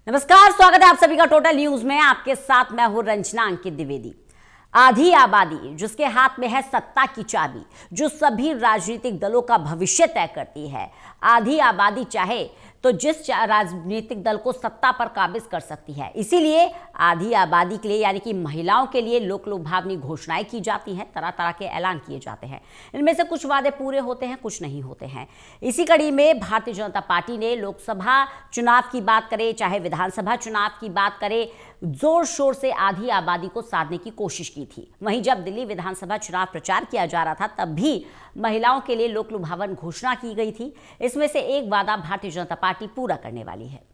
नमस्कार, स्वागत है आप सभी का टोटल न्यूज में। आपके साथ मैं हूं रंजना अंकित द्विवेदी। आधी आबादी जिसके हाथ में है सत्ता की चाबी, जो सभी राजनीतिक दलों का भविष्य तय करती है। आधी आबादी चाहे तो जिस राजनीतिक दल को सत्ता पर काबिज कर सकती है। इसीलिए आधी आबादी के लिए यानी कि महिलाओं के लिए लोक लुभावनी घोषणाएं की जाती हैं, तरह तरह के ऐलान किए जाते हैं। इनमें से कुछ वादे पूरे होते हैं, कुछ नहीं होते हैं। इसी कड़ी में भारतीय जनता पार्टी ने लोकसभा चुनाव की बात करें चाहे विधानसभा चुनाव की बात करें, जोर शोर से आधी आबादी को साधने की कोशिश की थी। वहीं जब दिल्ली विधानसभा चुनाव प्रचार किया जा रहा था तब भी महिलाओं के लिए लोक लुभावन घोषणा की गई थी। इसमें से एक वादा भारतीय जनता पार्टी पूरा करने वाली है।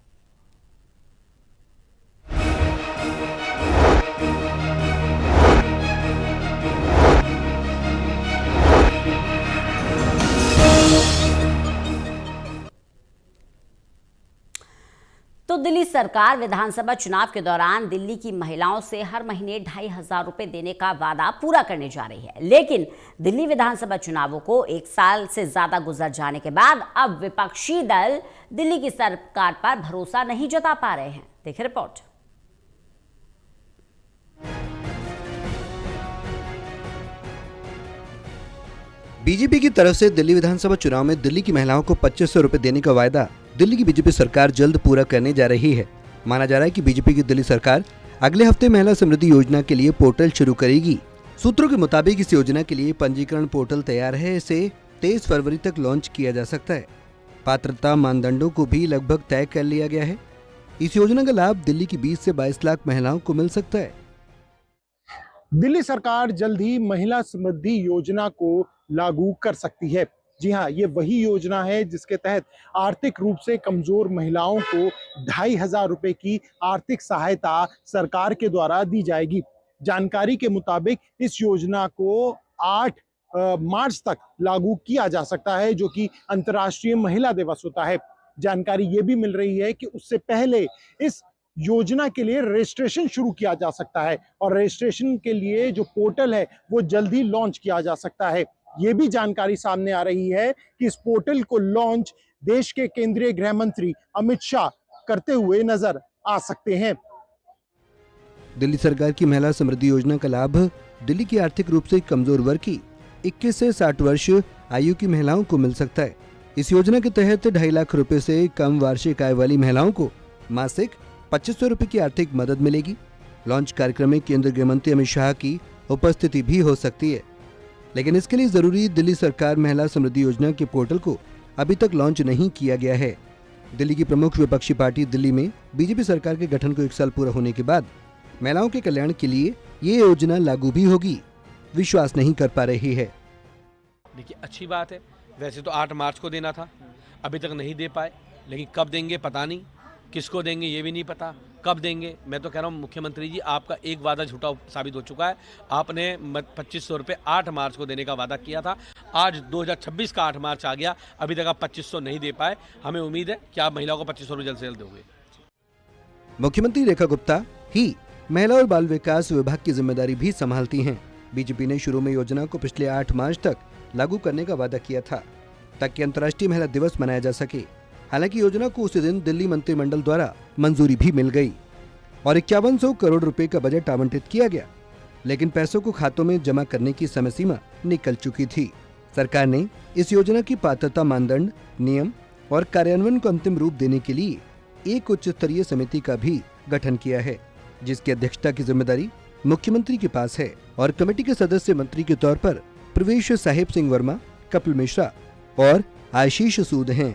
तो दिल्ली सरकार विधानसभा चुनाव के दौरान दिल्ली की महिलाओं से हर महीने 2,500 रुपए देने का वादा पूरा करने जा रही है। लेकिन दिल्ली विधानसभा चुनावों को 1 साल से ज्यादा गुजर जाने के बाद अब विपक्षी दल दिल्ली की सरकार पर भरोसा नहीं जता पा रहे हैं। देखिए रिपोर्ट। बीजेपी की तरफ से दिल्ली विधानसभा चुनाव में दिल्ली की महिलाओं को 2,500 रुपए देने का वायदा दिल्ली की बीजेपी सरकार जल्द पूरा करने जा रही है। माना जा रहा है कि बीजेपी की दिल्ली सरकार अगले हफ्ते महिला समृद्धि योजना के लिए पोर्टल शुरू करेगी। सूत्रों के मुताबिक इस योजना के लिए पंजीकरण पोर्टल तैयार है। इसे 23 फरवरी तक लॉन्च किया जा सकता है। पात्रता मानदंडों को भी लगभग तय कर लिया गया है। इस योजना का लाभ दिल्ली की 20 से 22 लाख महिलाओं को मिल सकता है। दिल्ली सरकार जल्द ही महिला समृद्धि योजना को लागू कर सकती है। जी हाँ, ये वही योजना है जिसके तहत आर्थिक रूप से कमजोर महिलाओं को 2,500 रुपए की आर्थिक सहायता सरकार के द्वारा दी जाएगी। जानकारी के मुताबिक इस योजना को 8 मार्च तक लागू किया जा सकता है, जो कि अंतर्राष्ट्रीय महिला दिवस होता है। जानकारी ये भी मिल रही है कि उससे पहले इस योजना के लिए रजिस्ट्रेशन शुरू किया जा सकता है और रजिस्ट्रेशन के लिए जो पोर्टल है वो जल्द ही लॉन्च किया जा सकता है। ये भी जानकारी सामने आ रही है कि इस पोर्टल को लॉन्च देश के केंद्रीय गृह मंत्री अमित शाह करते हुए नजर आ सकते हैं। दिल्ली सरकार की महिला समृद्धि योजना का लाभ दिल्ली की आर्थिक रूप से कमजोर वर्ग की 21 से 60 वर्ष आयु की महिलाओं को मिल सकता है। इस योजना के तहत 2.5 लाख रुपए से कम वार्षिक आय वाली महिलाओं को मासिक 2,500 रुपए की आर्थिक मदद मिलेगी। लॉन्च कार्यक्रम में केंद्रीय गृह मंत्री अमित शाह की उपस्थिति भी हो सकती है, लेकिन इसके लिए जरूरी दिल्ली सरकार महिला समृद्धि योजना के पोर्टल को अभी तक लॉन्च नहीं किया गया है। दिल्ली की प्रमुख विपक्षी पार्टी दिल्ली में बीजेपी सरकार के गठन को 1 साल पूरा होने के बाद महिलाओं के कल्याण के लिए ये योजना लागू भी होगी, विश्वास नहीं कर पा रही है। देखिए, अच्छी बात है। वैसे तो 8 मार्च को देना था, अभी तक नहीं दे पाए, लेकिन कब देंगे पता नहीं, किसको देंगे ये भी नहीं पता, कब देंगे। मैं तो कह रहा हूँ मुख्यमंत्री जी, आपका एक वादा झूठा साबित हो चुका है। आपने 2,500 रुपये 8 मार्च को देने का वादा किया था। आज 2026 का 8 मार्च आ गया, अभी तक आप 2,500 नहीं दे पाए। हमें उम्मीद है कि आप महिलाओं को 2,500 रुपये जल्द से जल्द दोगे। मुख्यमंत्री रेखा गुप्ता ही महिला और बाल विकास विभाग की जिम्मेदारी भी संभालती हैं। बीजेपी ने शुरू में योजना को पिछले 8 मार्च तक लागू करने का वादा किया था ताकि अंतर्राष्ट्रीय महिला दिवस मनाया जा सके। हालांकि योजना को उसी दिन दिल्ली मंत्रिमंडल द्वारा मंजूरी भी मिल गई और 5100 करोड़ रुपए का बजट आवंटित किया गया, लेकिन पैसों को खातों में जमा करने की समय सीमा निकल चुकी थी। सरकार ने इस योजना की पात्रता मानदंड, नियम और कार्यान्वयन को अंतिम रूप देने के लिए एक उच्च स्तरीय समिति का भी गठन किया है, जिसकी अध्यक्षता की जिम्मेदारी मुख्यमंत्री के पास है और कमेटी के सदस्य मंत्री के तौर पर प्रवेश साहिब सिंह वर्मा, कपिल मिश्रा और आशीष सूद हैं।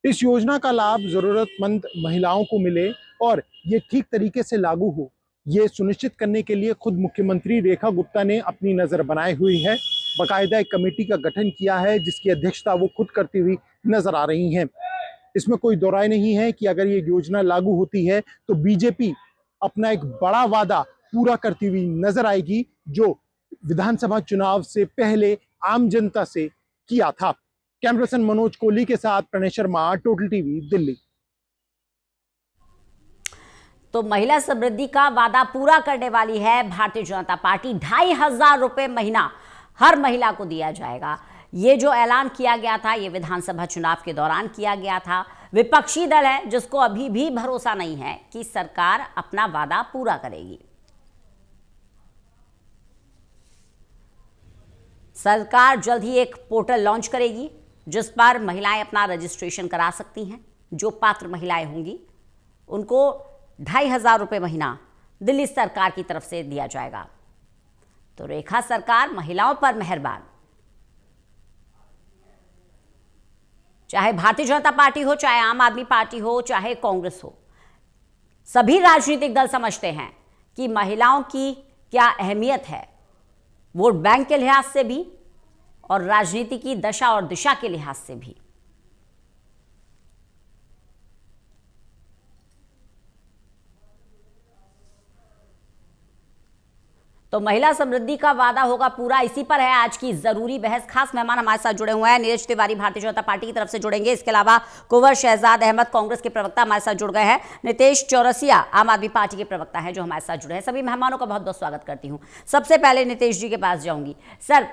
इस योजना का लाभ जरूरतमंद महिलाओं को मिले और ये ठीक तरीके से लागू हो, ये सुनिश्चित करने के लिए खुद मुख्यमंत्री रेखा गुप्ता ने अपनी नजर बनाई हुई है। बाकायदा एक कमेटी का गठन किया है जिसकी अध्यक्षता वो खुद करती हुई नजर आ रही हैं। इसमें कोई दो राय नहीं है कि अगर ये योजना लागू होती है तो बीजेपी अपना एक बड़ा वादा पूरा करती हुई नजर आएगी, जो विधानसभा चुनाव से पहले आम जनता से किया था। कैमरा पर्सन मनोज कोहली के साथ प्रणेश शर्मा, टोटल टीवी, दिल्ली। तो महिला समृद्धि का वादा पूरा करने वाली है भारतीय जनता पार्टी। 2,500 रुपए महीना हर महिला को दिया जाएगा। ये जो ऐलान किया गया था ये विधानसभा चुनाव के दौरान किया गया था। विपक्षी दल है जिसको अभी भी भरोसा नहीं है कि सरकार अपना वादा पूरा करेगी। सरकार जल्द ही एक पोर्टल लॉन्च करेगी जिस पर महिलाएं अपना रजिस्ट्रेशन करा सकती हैं। जो पात्र महिलाएं होंगी उनको 2,500 रुपये महीना दिल्ली सरकार की तरफ से दिया जाएगा। तो रेखा सरकार महिलाओं पर मेहरबान। चाहे भारतीय जनता पार्टी हो, चाहे आम आदमी पार्टी हो, चाहे कांग्रेस हो, सभी राजनीतिक दल समझते हैं कि महिलाओं की क्या अहमियत है, वोट बैंक के लिहाज से भी और राजनीति की दशा और दिशा के लिहाज से भी। तो महिला समृद्धि का वादा होगा पूरा, इसी पर है आज की जरूरी बहस। खास मेहमान हमारे साथ जुड़े हुए हैं। नीरज तिवारी भारतीय जनता पार्टी की तरफ से जुड़ेंगे। इसके अलावा कुंवर शहजाद अहमद कांग्रेस के प्रवक्ता हमारे साथ जुड़ गए हैं। नितेश चौरसिया आम आदमी पार्टी के प्रवक्ता हैं जो हमारे साथ जुड़े हैं। सभी मेहमानों का बहुत बहुत स्वागत करती हूं। सबसे पहले नितेश जी के पास जाऊंगी। सर,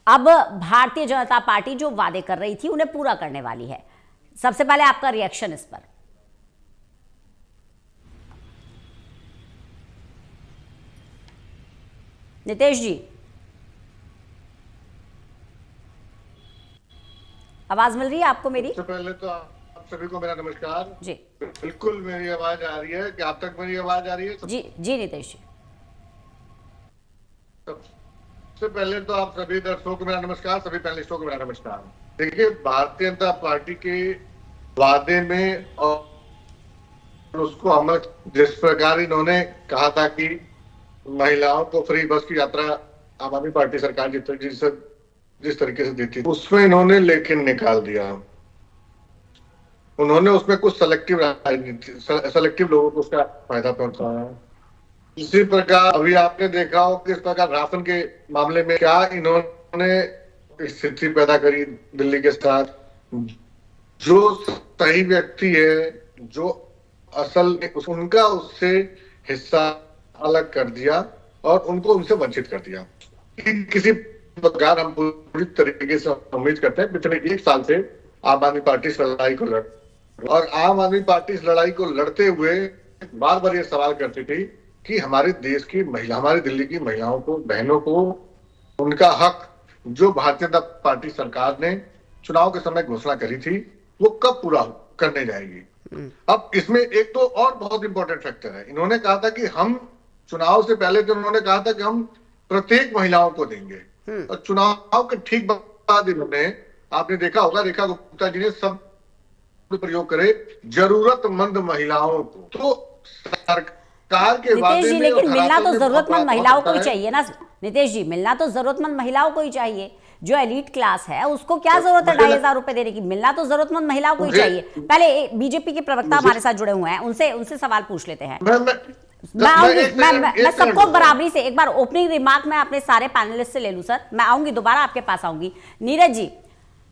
अब भारतीय जनता पार्टी जो वादे कर रही थी उन्हें पूरा करने वाली है, सबसे पहले आपका रिएक्शन इस पर। नितेश जी, आवाज मिल रही है आपको मेरी? सबसे पहले तो आप सभी को मेरा नमस्कार जी। बिल्कुल मेरी आवाज आ रही है कि आप तक मेरी आवाज आ रही है? जी जी नितेश जी। सबसे पहले तो आप सभी दर्शकों को मेरा नमस्कार, सभी पैनलिस्टों को मेरा नमस्कार। देखिए, भारतीय जनता पार्टी के वादे में और उसको अमल जिस प्रकार इन्होंने कहा था कि महिलाओं को फ्री बस की यात्रा आम आदमी पार्टी सरकार जिस तरीके से दी थी, उसमें इन्होंने लेकिन निकाल दिया। उन्होंने उसमें कुछ सेलेक्टिव लोगों को उसका फायदा पहुंचाया। इसी प्रकार अभी आपने देखा हो कि इस प्रकार राशन के मामले में क्या इन्होंने स्थिति पैदा करी दिल्ली के साथ। जो सही व्यक्ति है, जो असल उनका उससे हिस्सा अलग कर दिया और उनको उनसे वंचित कर दिया। किसी प्रकार हम पूरी तरीके से उम्मीद करते हैं पिछले 1 साल से आम आदमी पार्टी इस लड़ाई को लड़ और आम आदमी पार्टी इस लड़ाई को लड़ते हुए बार बार ये सवाल करती थी कि हमारे देश की महिला, हमारी दिल्ली की महिलाओं को, बहनों को उनका हक जो भारतीय जनता पार्टी सरकार ने चुनाव के समय घोषणा करी थी वो कब पूरा करने जाएगी। अब इसमें एक तो और बहुत इंपॉर्टेंट फैक्टर है। इन्होंने कहा था कि हम चुनाव से पहले तो उन्होंने कहा था कि हम प्रत्येक महिलाओं को देंगे और चुनाव के ठीक बाद इन्होंने, आपने देखा होगा, रेखा गुप्ता जी ने सब प्रयोग करे जरूरतमंद महिलाओं को। तो सरकार के नितेश जी, लेकिन मिलना तो जरूरतमंद महिलाओं को ही चाहिए ना नितेश जी, मिलना तो जरूरतमंद महिलाओं को ही चाहिए। जो एलीट क्लास है उसको क्या जरूरत है 2,500 रुपए देने की? मिलना तो जरूरतमंद महिलाओं को ही चाहिए। पहले बीजेपी के प्रवक्ता हमारे साथ जुड़े हुए हैं, उनसे सवाल पूछ लेते हैं। मैं सबको बराबरी से एक बार ओपनिंग रिमार्क मैं अपने सारे पैनलिस्ट से ले लूं। सर, मैं आऊंगी, दोबारा आपके पास आऊंगी। नीरज जी,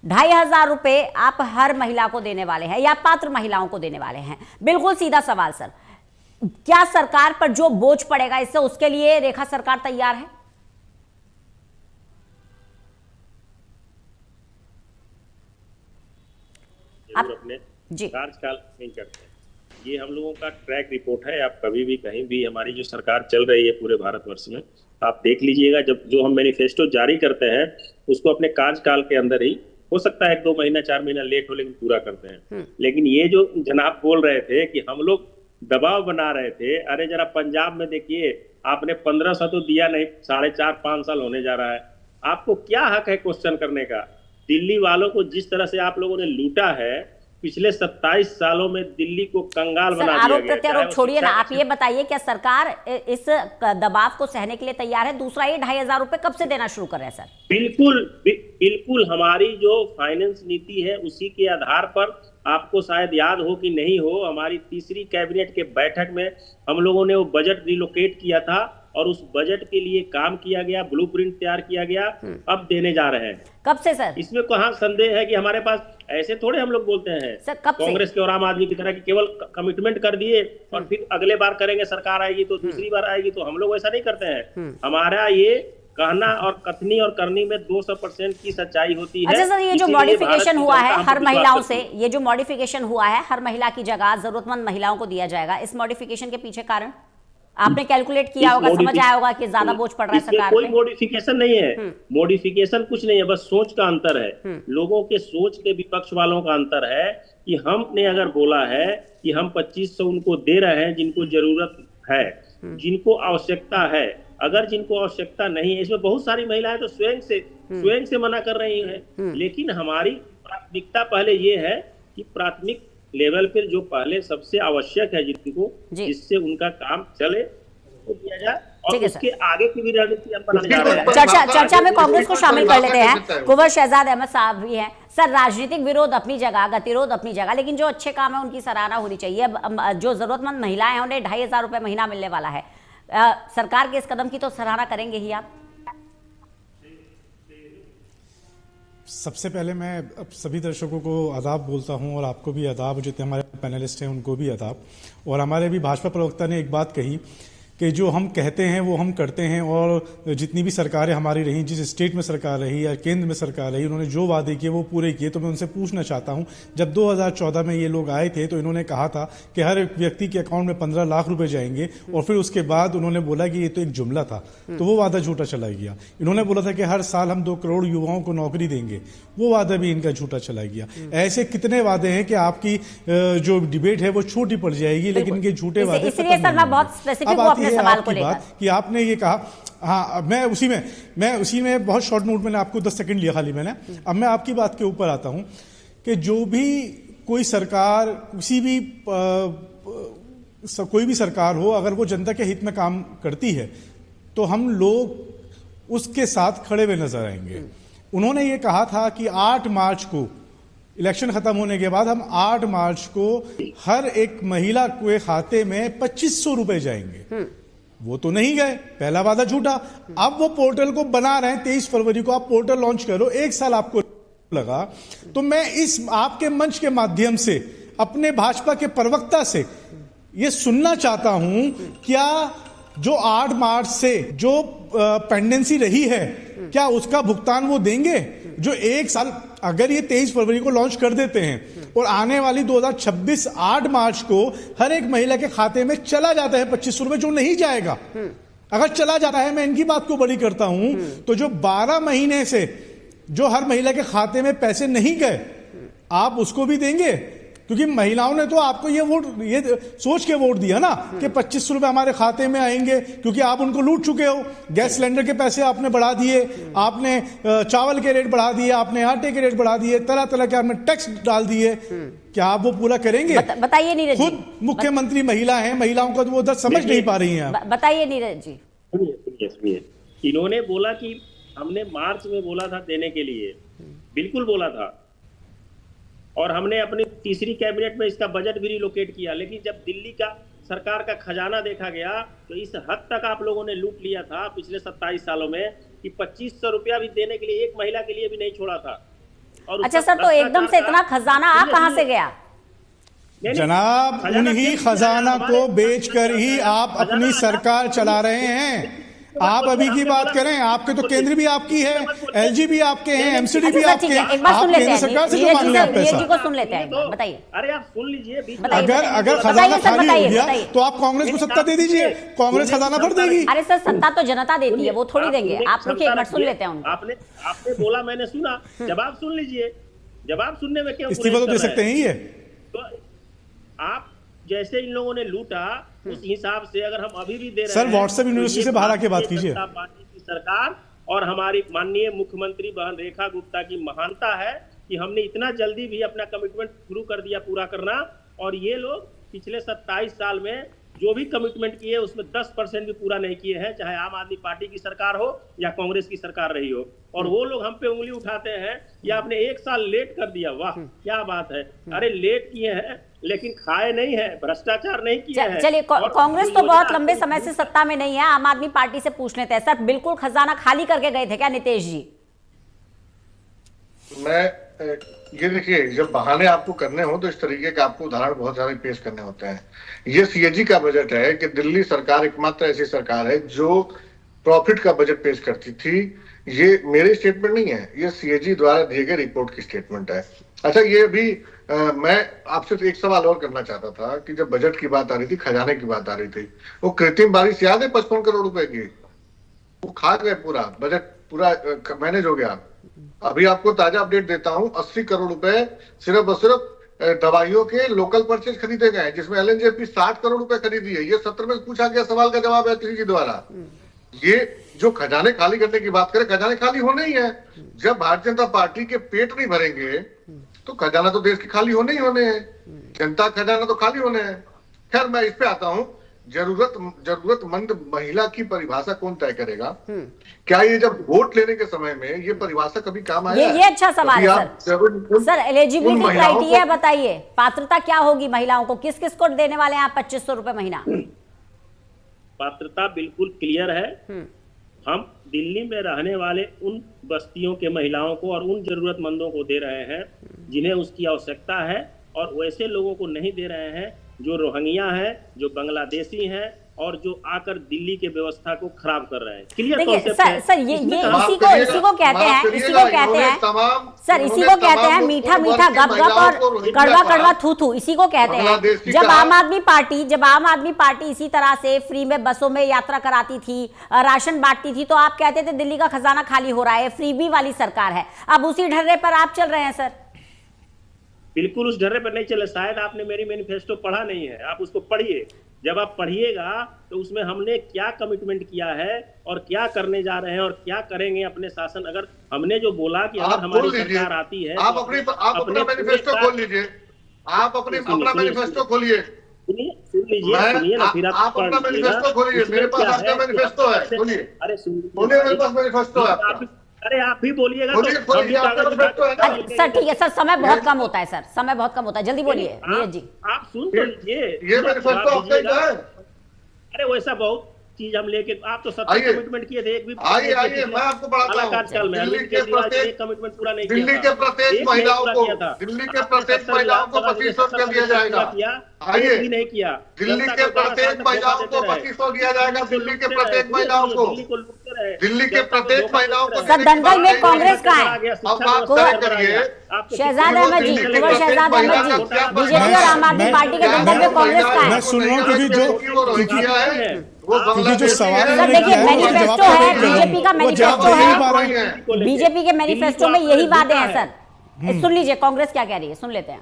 2,500 रुपए आप हर महिला को देने वाले हैं या पात्र महिलाओं को देने वाले हैं? बिल्कुल सीधा सवाल सर, क्या सरकार पर जो बोझ पड़ेगा इससे, उसके लिए रेखा सरकार तैयार है? आप अपने कार्यकाल नहीं करते। ये हम लोगों का ट्रैक रिपोर्ट है। आप कभी भी कहीं भी हमारी जो सरकार चल रही है पूरे भारतवर्ष में, आप देख लीजिएगा, जब जो हम मैनिफेस्टो जारी करते हैं उसको अपने कार्यकाल के अंदर ही, हो सकता है 1-2 महीना 4 महीना लेट हो, लेकिन पूरा करते हैं। लेकिन ये जो जनाब बोल रहे थे कि हम लोग दबाव बना रहे थे, अरे जरा पंजाब में देखिए, आपने 1500 तो दिया नहीं, 4.5-5 साल होने जा रहा है। आपको क्या हक है क्वेश्चन करने का? दिल्ली वालों को जिस तरह से आप लोगों ने लूटा है, पिछले 27 सालों में दिल्ली को कंगाल बना दिया गया। आरोप प्रत्यारोप छोड़िए ना, आप ये बताइए क्या सरकार इस दबाव को सहने के लिए तैयार है? दूसरा, ये 2,500 रुपए कब से देना शुरू कर रहे हैं सर? बिल्कुल हमारी जो फाइनेंस नीति है उसी के आधार पर, आपको शायद याद हो कि नहीं हो, हमारी तीसरी कैबिनेट के बैठक में हम लोगों ने वो बजट रिलोकेट किया था और उस बजट के लिए काम किया गया, ब्लूप्रिंट तैयार किया गया, अब देने जा रहे हैं। कब से सर? इसमें कहाँ संदेह है कि हमारे पास, ऐसे थोड़े हम लोग बोलते हैं सर, कब कांग्रेस के और आम आदमी की तरह की केवल कमिटमेंट कर दिए और फिर अगले बार करेंगे, सरकार आएगी तो दूसरी बार आएगी, तो हम लोग ऐसा नहीं करते हैं। हमारा ये कहना और कथनी और करनी में 200% की सच्चाई होती है। अच्छा सर, ये जो इसीलिए मॉडिफिकेशन भारत की हुआ जनता है हमको हर विश्वास महिलाओं करती से, है। ये जो मॉडिफिकेशन हुआ है हर महिला की जगह जरूरतमंद महिलाओं को दिया जाएगा, इस मॉडिफिकेशन के पीछे कारण आपने कैलकुलेट किया होगा, समझ आया होगा कि ज्यादा बोझ पड़ रहा है इसमें सरकार कोई पे? मॉडिफिकेशन नहीं है, मॉडिफिकेशन कुछ नहीं है, बस सोच का अंतर है। लोगों के सोच के विपक्ष वालों का अंतर है कि हमने अगर बोला है कि हम 2500 उनको दे रहे हैं जिनको जरूरत है, जिनको आवश्यकता है। अगर जिनको आवश्यकता नहीं है, इसमें बहुत सारी महिलाएं तो स्वयं से मना कर रही हैं, लेकिन हमारी प्राथमिकता पहले ये है कि प्राथमिक लेवल पर जो पहले सबसे आवश्यक है जिनको, जिससे उनका काम चले तो दिया जाए, और ठीक है उसके आगे की भी रणनीति हम बनाने जा रहे हैं। चर्चा में कांग्रेस को शामिल कर लेते हैं। कुंवर शहजाद अहमद साहब भी हैं। सर, राजनीतिक विरोध अपनी जगह, गतिरोध अपनी जगह, लेकिन जो अच्छे काम है उनकी सराहना होनी चाहिए। जो जरूरतमंद महिलाएं हैं उन्हें 2500 रुपए महीना मिलने वाला है। सरकार के इस कदम की तो सराहना करेंगे ही आप? सबसे पहले मैं अब सभी दर्शकों को आदाब बोलता हूं, और आपको भी आदाब, जितने हमारे पैनलिस्ट हैं उनको भी आदाब। और हमारे भी भाजपा प्रवक्ता ने एक बात कही कि जो हम कहते हैं वो हम करते हैं, और जितनी भी सरकारें हमारी रही, जिस स्टेट में सरकार रही या केंद्र में सरकार रही, उन्होंने जो वादे किए वो पूरे किए। तो मैं उनसे पूछना चाहता हूं, जब 2014 में ये लोग आए थे तो इन्होंने कहा था कि हर एक व्यक्ति के अकाउंट में 15 लाख रुपए जाएंगे, और फिर उसके बाद उन्होंने बोला कि ये तो एक जुमला था, तो वो वादा झूठा चला गया। इन्होंने बोला था कि हर साल हम 2 करोड़ युवाओं को नौकरी देंगे, वो वादा भी इनका झूठा चला गया। ऐसे कितने वादे हैं कि आपकी जो डिबेट है वो छोटी पड़ जाएगी, लेकिन इनके झूठे वादे इसलिए सर मैं बहुत स्पेसिफिक हूं अपने सवाल को लेकर कि आपने ये कहा। हाँ, मैं उसी में बहुत शॉर्ट नोट में आपको 10 सेकंड लिया खाली मैंने। अब मैं आपकी बात के ऊपर आता हूं कि जो भी कोई सरकार, कोई भी सरकार हो, अगर वो जनता के हित में काम करती है तो हम लोग उसके साथ खड़े हुए नजर आएंगे। उन्होंने ये कहा था कि 8 मार्च को इलेक्शन खत्म होने के बाद हम 8 मार्च को हर एक महिला के खाते में 2500 रुपए जाएंगे। वो तो नहीं गए, पहला वादा झूठा। अब वो पोर्टल को बना रहे हैं, 23 फरवरी को आप पोर्टल लॉन्च करो, 1 साल आपको लगा। तो मैं इस आपके मंच के माध्यम से अपने भाजपा के प्रवक्ता से ये सुनना चाहता हूं, क्या जो 8 मार्च से जो पेंडेंसी रही है, क्या उसका भुगतान वो देंगे? जो 1 साल, अगर ये 23 फरवरी को लॉन्च कर देते हैं और आने वाली 2026 8 मार्च को हर एक महिला के खाते में चला जाता है 2500 रुपए, जो नहीं जाएगा, अगर चला जाता है, मैं इनकी बात को बड़ी करता हूं, तो जो 12 महीने से जो हर महिला के खाते में पैसे नहीं गए, आप उसको भी देंगे? क्योंकि महिलाओं ने तो आपको ये सोच के वोट दिया ना कि 2500 रुपए हमारे खाते में आएंगे, क्योंकि आप उनको लूट चुके हो। गैस सिलेंडर के पैसे आपने बढ़ा दिए, आपने चावल के रेट बढ़ा दिए, आपने आटे के रेट बढ़ा दिए, तरह तरह के आपने टैक्स डाल दिए। क्या आप वो पूरा करेंगे? बताइए नीरज जी। खुद मुख्यमंत्री महिला है, महिलाओं को तो वो दर्द समझ नहीं पा रही हैं। बताइए नीरज जी। सुनिए, इन्होंने बोला कि हमने मार्च में बोला था देने के लिए, बिल्कुल बोला था, और हमने अपनी तीसरी कैबिनेट में इसका बजट भी रिलोकेट किया। लेकिन जब दिल्ली का सरकार का खजाना देखा गया तो इस हद तक आप लोगों ने लूट लिया था पिछले 27 सालों में कि 2500 रुपया भी देने के लिए एक महिला के लिए भी नहीं छोड़ा था। और अच्छा सर, तो एकदम से इतना खजाना आ कहां से गया? जनाब, उन्हीं खजाना को बेचकर ही आप अपनी सरकार चला रहे हैं। आप अभी की बात करें, आपके तो केंद्र भी आपकी है, एलजी भी आपके हैं, एमसीडी भी आपके हैं। आप केंद्र सरकार से क्यों मांग रहे हैं पैसा? जी को सुन लेते हैं, बताइए। अरे आप सुन लीजिए, अगर खजाना खाली हो गया तो आप कांग्रेस को सत्ता दे दीजिए, कांग्रेस खजाना भर देगी। अरे सर, सत्ता तो जनता देती है, वो थोड़ी देंगे। आप रुकिए, एक मिनट सुन लेते हैं उनको। आपने बोला, मैंने सुना, जवाब सुन लीजिए। जवाब सुनने में क्यों इस्तीफा तो दे सकते हैं ये? तो आप जैसे इन लोगों ने लूटा उस हिसाब से अगर हम अभी भी दे रहे हैं। सर, व्हाट्सएप यूनिवर्सिटी से बाहर आके बात कीजिए। पार्टी की सरकार और हमारी माननीय मुख्यमंत्री बहन रेखा गुप्ता की महानता है कि हमने इतना जल्दी भी अपना कमिटमेंट शुरू कर दिया पूरा करना। और ये लोग पिछले 27 साल में जो भी कमिटमेंट किए उसमें 10% भी पूरा नहीं किए हैं, चाहे आम आदमी पार्टी की सरकार हो या कांग्रेस की सरकार रही हो। और वो लोग हम पे उंगली उठाते हैं या आपने 1 साल लेट कर दिया, वाह क्या बात है। अरे लेट किए हैं लेकिन खाए नहीं है, भ्रष्टाचार नहीं किया है। चलिए, कांग्रेस तो बहुत लंबे समय से सत्ता में नहीं है, आम आदमी पार्टी से पूछ लेते हैं। सर, बिल्कुल खजाना खाली करके गए थे क्या नितेश जी? मैं ये देखिए, जब बहाने आपको करने हो तो इस तरीके का आपको उदाहरण बहुत सारे पेश करने होते हैं। ये सीएजी का बजट है कि दिल्ली सरकार एकमात्र ऐसी सरकार है जो प्रॉफिट का बजट पेश करती थी। ये मेरे स्टेटमेंट नहीं है, ये सीएजी द्वारा दिए गए रिपोर्ट की स्टेटमेंट है। अच्छा, ये भी मैं आपसे एक सवाल और करना चाहता था कि जब बजट की बात आ रही थी, खजाने की बात आ रही थी, वो कृत्रिम बारिश याद है 55 करोड़ रुपए की, वो खा गए, पूरा बजट पूरा मैनेज हो गया। अभी आपको ताजा अपडेट देता हूं, 80 करोड़ रुपए सिर्फ और सिर्फ दवाइयों के लोकल परचेज खरीदे गए, जिसमें एलएनजेपी 60 करोड़ रुपए खरीदी है। ये सत्र में पूछा गया सवाल का जवाब है किसी के द्वारा। ये जो खजाने खाली करने की बात करें, खजाने खाली होने ही है। जब भारतीय जनता पार्टी के पेट नहीं भरेंगे तो खजाना तो देश के खाली होने ही होने हैं, जनता खजाना तो खाली होने हैं। खैर, मैं इस पे आता हूं, जरूरतमंद महिला की परिभाषा कौन तय करेगा? क्या ये जब वोट लेने के समय में ये परिभाषा कभी काम आया? ये अच्छा सवाल है सर। एलिजिबिलिटी क्राइटेरिया बताइए, पात्रता क्या होगी महिलाओं को, किस किस को देने वाले हैं आप 2500 रुपए महीना? पात्रता बिल्कुल क्लियर है। हम दिल्ली में रहने वाले उन बस्तियों के महिलाओं को और उन जरूरतमंदों को दे रहे हैं जिन्हें उसकी आवश्यकता है, और वैसे लोगों को नहीं दे रहे हैं जो रोहिंग्या हैं, जो बांग्लादेशी हैं और जो आकर दिल्ली के व्यवस्था को खराब कर रहे हैं। क्लियर कॉन्सेप्ट है सर, ये इसी को कहते हैं सर, इसी को कहते हैं मीठा मीठा गप गप और कड़वा कड़वा थू थू, इसी को कहते हैं। जब आम आदमी पार्टी इसी तरह से फ्री में बसों में यात्रा कराती थी, राशन बांटती थी, तो आप कहते थे दिल्ली का खजाना खाली हो रहा है, फ्रीबी वाली सरकार है। अब उसी ढर्रे पर आप चल रहे हैं सर। बिल्कुल उस ढर्रे पर नहीं चले। शायद आपने मेरी मैनिफेस्टो पढ़ा नहीं है, आप उसको पढ़िए। जब आप पढ़िएगा तो उसमें हमने क्या कमिटमेंट किया है और क्या करने जा रहे हैं और क्या करेंगे अपने शासन। अगर हमने जो बोला कि अगर हमारी सरकार आती है, आप अपना मैनिफेस्टो खोल लीजिए, आप अपना मैनिफेस्टो खोलिए, सुनिए ना, फिर आप अपना मैनिफेस्टो खोलिए। मेरे पास आपका मैनिफेस्टो है, खोलिए। अरे सुनिए, मेरे पास मैनिफेस्टो है। अरे आप भी बोलिएगा तो सर ठीक है सर, समय बहुत कम होता है सर, समय बहुत कम होता है, जल्दी बोलिए नीरज जी। आप सुन तो लीजिए, ये मैनिफेस्टो आपका है। अरे वैसा बहुत चीज हम लेके, आप तो 70 कमिटमेंट किए थे, एक भी आइए मैं आपको बताता हूं। दिल्ली के प्रत्येक कमिटमेंट पूरा नहीं किया, दिल्ली के प्रत्येक महिलाओं को 2500 रुपया दिया जाएगा। आइए, नहीं किया। दिल्ली के प्रत्येक महिलाओं को 2500 दिया जाएगा। दिल्ली के प्रत्येक महिलाओं को, दिल्ली के प्रत्येक महिलाओं को। सर दंगल में कांग्रेस का है, अब आप तय करिए। शहजाद अहमद जी, शहजाद अहमद जी, बीजेपी और आम आदमी पार्टी के दंगल में कांग्रेस का है। मैं सुन रहा हूँ क्योंकि जो सवाल सर देखिए, मैनिफेस्टो है बीजेपी का, मैनिफेस्टो है बीजेपी के, मैनिफेस्टो में यही वादे हैं सर। सुन लीजिए कांग्रेस क्या कह रही है, सुन लेते हैं।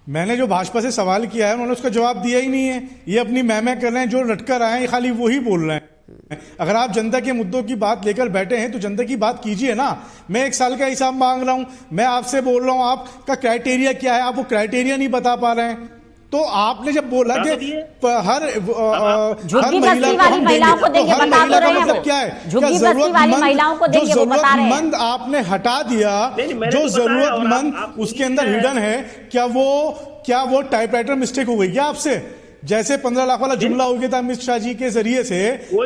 मैंने जो भाजपा से सवाल किया है उन्होंने उसका जवाब दिया ही नहीं है। ये अपनी मैं कर रहे हैं, जो लटकर आए हैं खाली वो ही बोल रहे हैं। अगर आप जनता के मुद्दों की बात लेकर बैठे हैं तो जनता की बात कीजिए ना। मैं 1 साल का हिसाब मांग रहा हूं, मैं आपसे बोल रहा हूं आपका क्राइटेरिया क्या है, आप वो क्राइटेरिया नहीं बता पा रहे हैं। तो आपने जब बोला कि हर महिला को हम महिलाओं को देंगे, हर महिला का मतलब क्या है, क्या जरूरतमंद आपने हटा दिया, जो जरूरतमंद उसके अंदर हिडन है, क्या वो टाइपराइटर मिस्टेक हो गई क्या आपसे? जैसे 15 लाख वाला जुमला हो गया था अमित शाह जी के जरिए से,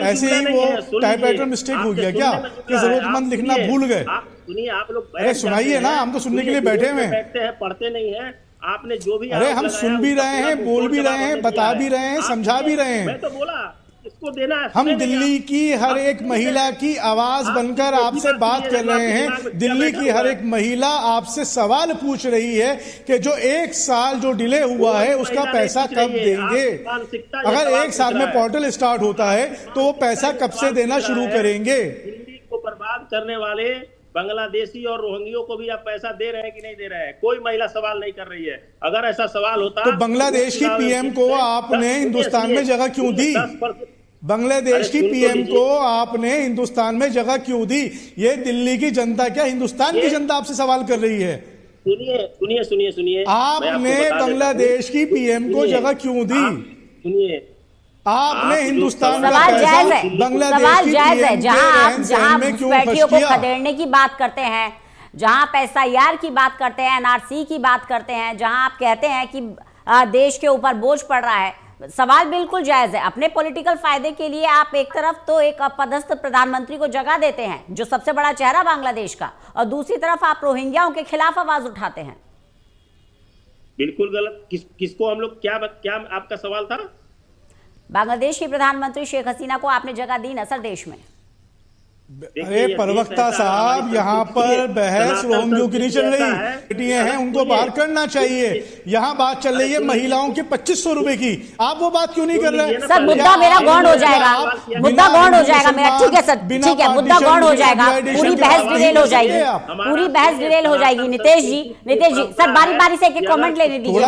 ऐसे ही वो टाइपराइटर मिस्टेक हो गया क्या कि जरूरतमंद लिखना भूल गए? सुनिए, आप लोग अरे सुनाइए ना, हम तो सुनने के लिए बैठे हुए हैं, पढ़ते नहीं है। आपने जो भी, अरे हम सुन भी रहे हैं, बोल भी रहे हैं, बता भी रहे हैं, समझा भी रहे हैं। मैं तो बोला इसको देना, हम दिल्ली की हर एक महिला की आवाज बनकर आपसे बात कर रहे हैं। दिल्ली की हर एक महिला आपसे सवाल पूछ रही है कि जो 1 साल जो डिले हुआ है उसका पैसा कब देंगे? अगर 1 साल में पोर्टल स्टार्ट होता है तो वो पैसा कब से देना शुरू करेंगे? दिल्ली को बर्बाद करने वाले बांग्लादेशी और रोहिंग्यों को भी आप पैसा दे रहे हैं कि नहीं दे रहे हैं? कोई महिला सवाल नहीं कर रही है। अगर ऐसा सवाल होता तो बांग्लादेश की पीएम को आपने हिंदुस्तान में जगह क्यों दी? बांग्लादेश की पीएम को आपने हिंदुस्तान में जगह क्यों दी? ये दिल्ली की जनता क्या हिंदुस्तान की जनता आपसे सवाल कर रही है? सुनिए, आपने बांग्लादेश की पीएम को जगह क्यों दी? सुनिए, आपने हिंदुस्तान का सवाल जायज है, बांग्लादेश की जायज है। जहां में क्यों घुसपैठियों को खदेड़ने की बात करते हैं, जहां एसआईआर की बात करते हैं, एनआरसी की बात करते हैं, जहां आप कहते हैं कि देश के ऊपर बोझ पड़ रहा है, सवाल बिल्कुल जायज है। अपने पॉलिटिकल फायदे के लिए आप एक तरफ तो एक अपदस्थ प्रधानमंत्री को जगह देते हैं जो सबसे बड़ा चेहरा बांग्लादेश का, और दूसरी तरफ आप रोहिंग्याओं के खिलाफ आवाज उठाते हैं। बिल्कुल गलत। किसको हम लोग क्या आपका सवाल था? बांग्लादेश की प्रधानमंत्री शेख हसीना को आपने जगह दी न सर देश में? अरे प्रवक्ता साहब, यहाँ पर बहस रोहिंग्यों की नहीं चल रही, बेटियां हैं उनको बाहर करना चाहिए। यहाँ बात चल रही है महिलाओं के 2500 रुपए की, आप वो बात क्यों नहीं कर रहे? सर मुद्दा मेरा गौण हो जाएगा, मुद्दा गौण हो जाएगा मेरा। ठीक है सर, ठीक है, मुद्दा गौण हो जाएगा, पूरी बहस डिटेल हो जाएगी, पूरी बहस डिटेल हो जाएगी। नितेश जी सर बारी बारी से एक कमेंट लेने दीजिए।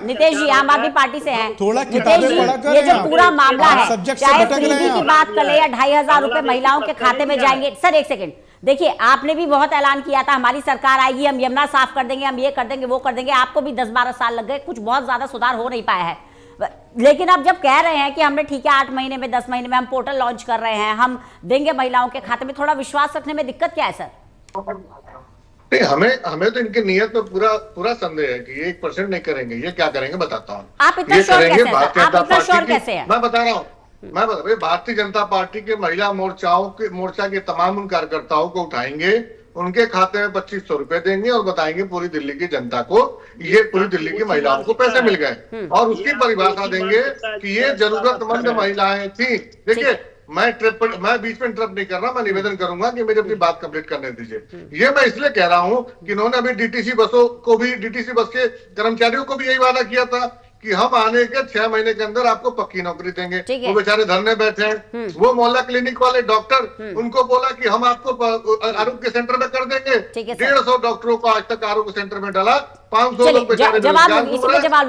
नितेश जी आम आदमी पार्टी से हैं, नितेश जी ये जो पूरा मामला है, चाहे फ्रीबी की बात कर ले या 2500 रुपए महिलाओं के खाते में जाएंगे। सर एक सेकंड, देखिए आपने भी बहुत ऐलान किया था हमारी सरकार आएगी, हम यमुना साफ कर देंगे, हम ये कर देंगे, वो कर देंगे। आपको भी 10-12 साल लग गए, कुछ बहुत ज्यादा सुधार हो नहीं पाया है। लेकिन अब जब कह रहे हैं कि हमने ठीक है 8 महीने में 10 महीने में हम पोर्टल लॉन्च कर रहे हैं, हम देंगे महिलाओं के खाते में, थोड़ा विश्वास रखने में दिक्कत क्या है सर? नहीं, हमें तो इनकी नीयत में पूरा संदेह है कि ये 1% नहीं करेंगे। ये क्या करेंगे बताता हूँ। आप इतना श्योर कैसे हैं? मैं बता रहा हूँ, भारतीय जनता पार्टी के महिला मोर्चा के तमाम उन कार्यकर्ताओं को उठाएंगे, उनके खाते में 2500 रुपए देंगे और बताएंगे पूरी दिल्ली की जनता को ये पूरी दिल्ली की महिलाओं को पैसे मिल गए, और उसकी परिभाषा देंगे कि ये जरूरतमंद महिलाएं थी। देखिए मैं बीच में इंटरप्ट नहीं कर रहा, मैं निवेदन करूंगा कि मेरी अपनी बात कंप्लीट करने दीजिए। ये मैं इसलिए कह रहा हूं कि इन्होंने अभी डीटीसी बस के कर्मचारियों को भी यही वादा किया था कि हम आने के 6 महीने के अंदर आपको पक्की नौकरी देंगे। वो बेचारे धरने बैठे हैं। वो मोहल्ला क्लिनिक वाले डॉक्टर, उनको बोला कि हम आपको आरोग्य सेंटर में कर देंगे। 150 डॉक्टरों को आज तक आरोग्य सेंटर में डाला, 500 लोग जवाब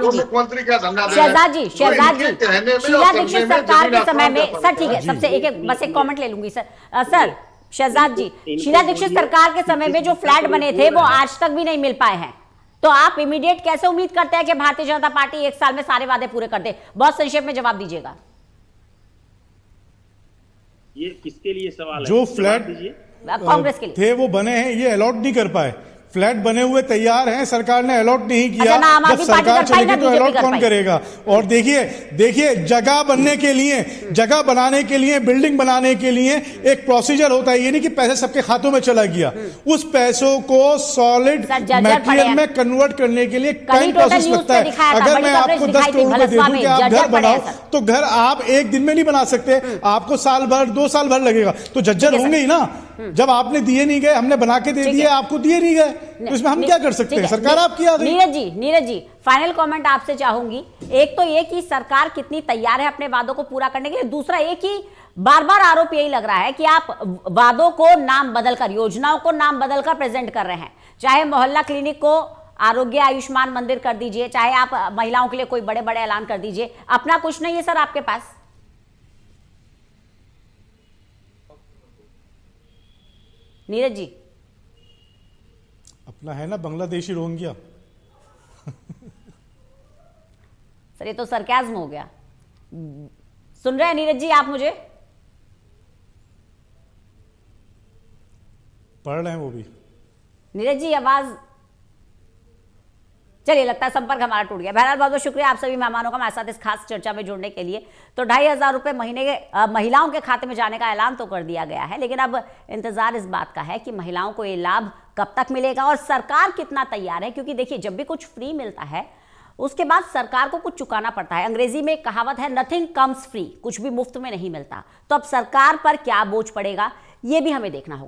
मुख्यमंत्री क्या धंधा। शहजाद जी शीला दीक्षित सरकार के समय में, सर ठीक है, सबसे बस एक कॉमेंट ले लूंगी सर। सर शहजाद जी, शीला दीक्षित सरकार के समय में जो फ्लैट बने थे वो आज तक भी नहीं मिल पाए हैं, तो आप इमीडिएट कैसे उम्मीद करते हैं कि भारतीय जनता पार्टी 1 साल में सारे वादे पूरे कर दे? बहुत संक्षेप में जवाब दीजिएगा। ये किसके लिए सवाल है? जो फ्लैट कांग्रेस के लिए थे वो बने हैं, ये अलॉट नहीं कर पाए। फ्लैट बने हुए तैयार हैं, सरकार ने अलॉट नहीं किया। जब सरकार चलेगी तो अलॉट कौन करेगा? और देखिए जगह बनने के लिए, जगह बनाने के लिए, बिल्डिंग बनाने के लिए एक प्रोसीजर होता है। ये नहीं कि पैसे सबके खातों में चला गया, उस पैसों को सॉलिड मटेरियल में कन्वर्ट करने के लिए कई प्रोसेस लगता है। अगर मैं आपको 10 करोड़ रुपए दे दूं कि आप घर बनाओ, तो घर आप एक दिन में नहीं बना सकते, आपको साल भर 2 साल भर लगेगा। तो झज्जर होंगे ही ना। जब आपने दिए नहीं गए, हमने बना के दे दिए, आपको दिए नहीं गए, तो इसमें हम क्या कर सकते हैं? सरकार आपकी आ गई। नीरज जी फाइनल कमेंट आपसे चाहूंगी। एक तो ये कि सरकार कितनी तैयार है अपने वादों को पूरा करने के लिए, दूसरा ये कि बार बार आरोप यही लग रहा है कि आप वादों को नाम बदलकर, योजनाओं को नाम बदलकर प्रेजेंट कर रहे हैं। चाहे मोहल्ला क्लिनिक को आरोग्य आयुष्मान मंदिर कर दीजिए, चाहे आप महिलाओं के लिए कोई बड़े बड़े ऐलान कर दीजिए, अपना कुछ नहीं है सर आपके पास। नीरज जी अपना है ना बांग्लादेशी रोहिंग्या। सर ये तो सरकाज़्म हो गया। सुन रहे हैं नीरज जी आप मुझे? पढ़ रहे हैं वो भी। नीरज जी आवाज, चलिए लगता है संपर्क हमारा टूट गया। बहरहाल बहुत बहुत शुक्रिया आप सभी मेहमानों का हमारे साथ इस खास चर्चा में जुड़ने के लिए। तो 2500 रुपए महीने के महिलाओं के खाते में जाने का ऐलान तो कर दिया गया है, लेकिन अब इंतजार इस बात का है कि महिलाओं को ये लाभ कब तक मिलेगा और सरकार कितना तैयार है। क्योंकि देखिए जब भी कुछ फ्री मिलता है उसके बाद सरकार को कुछ चुकाना पड़ता है। अंग्रेजी में एक कहावत है, नथिंग कम्स फ्री, कुछ भी मुफ्त में नहीं मिलता। तो अब सरकार पर क्या बोझ पड़ेगा ये भी हमें देखना होगा।